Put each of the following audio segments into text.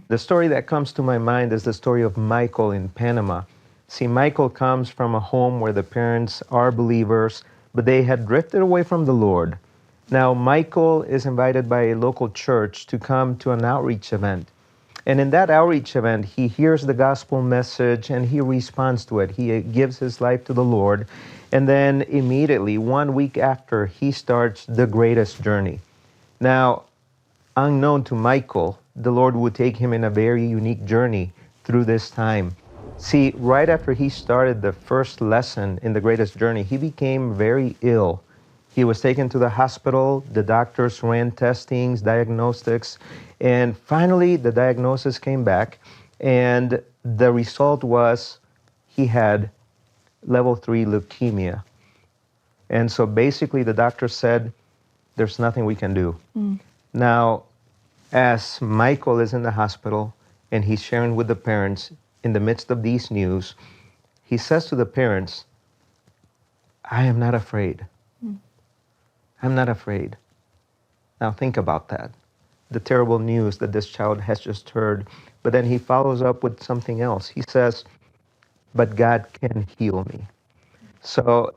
The story that comes to my mind is the story of Michael in Panama. See, Michael comes from a home where the parents are believers, but they had drifted away from the Lord. Now, Michael is invited by a local church to come to an outreach event. And in that outreach event, he hears the gospel message and he responds to it. He gives his life to the Lord. And then immediately, 1 week after, he starts the greatest journey. Now, unknown to Michael, the Lord would take him in a very unique journey through this time. See, right after he started the first lesson in the greatest journey, he became very ill. He was taken to the hospital. The doctors ran testings, diagnostics, and finally the diagnosis came back, and the result was he had level 3 leukemia. And so basically the doctor said, there's nothing we can do. Now, as Michael is in the hospital and he's sharing with the parents in the midst of these news, he says to the parents, I am not afraid. I'm not afraid. Now think about that. The terrible news that this child has just heard. But then he follows up with something else. He says, but God can heal me. So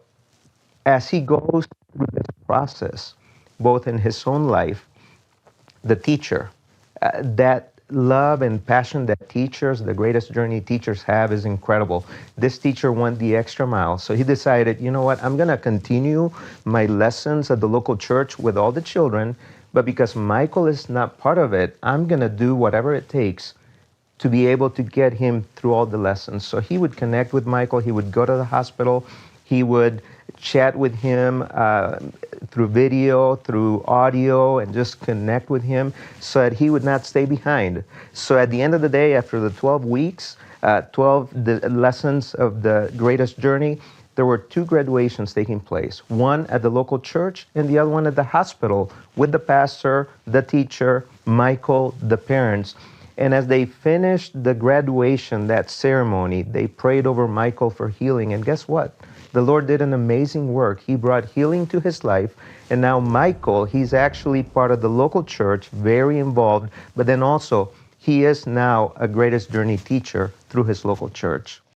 as he goes through this process, both in his own life, the teacher, that love and passion that teachers, the greatest journey teachers have is incredible. This teacher went the extra mile. So he decided, you know what, I'm going to continue my lessons at the local church with all the children, but because Michael is not part of it, I'm going to do whatever it takes to be able to get him through all the lessons. So he would connect with Michael, he would go to the hospital, he would chat with him through video, through audio, and just connect with him so that he would not stay behind. So at the end of the day, after the 12 weeks, 12 the lessons of the greatest journey, there were 2 graduations taking place, one at the local church and the other one at the hospital with the pastor, the teacher, Michael, the parents. And as they finished the graduation, that ceremony, they prayed over Michael for healing. And guess what? The Lord did an amazing work. He brought healing to his life. And now Michael, he's actually part of the local church, very involved. But then also, he is now a greatest journey teacher through his local church.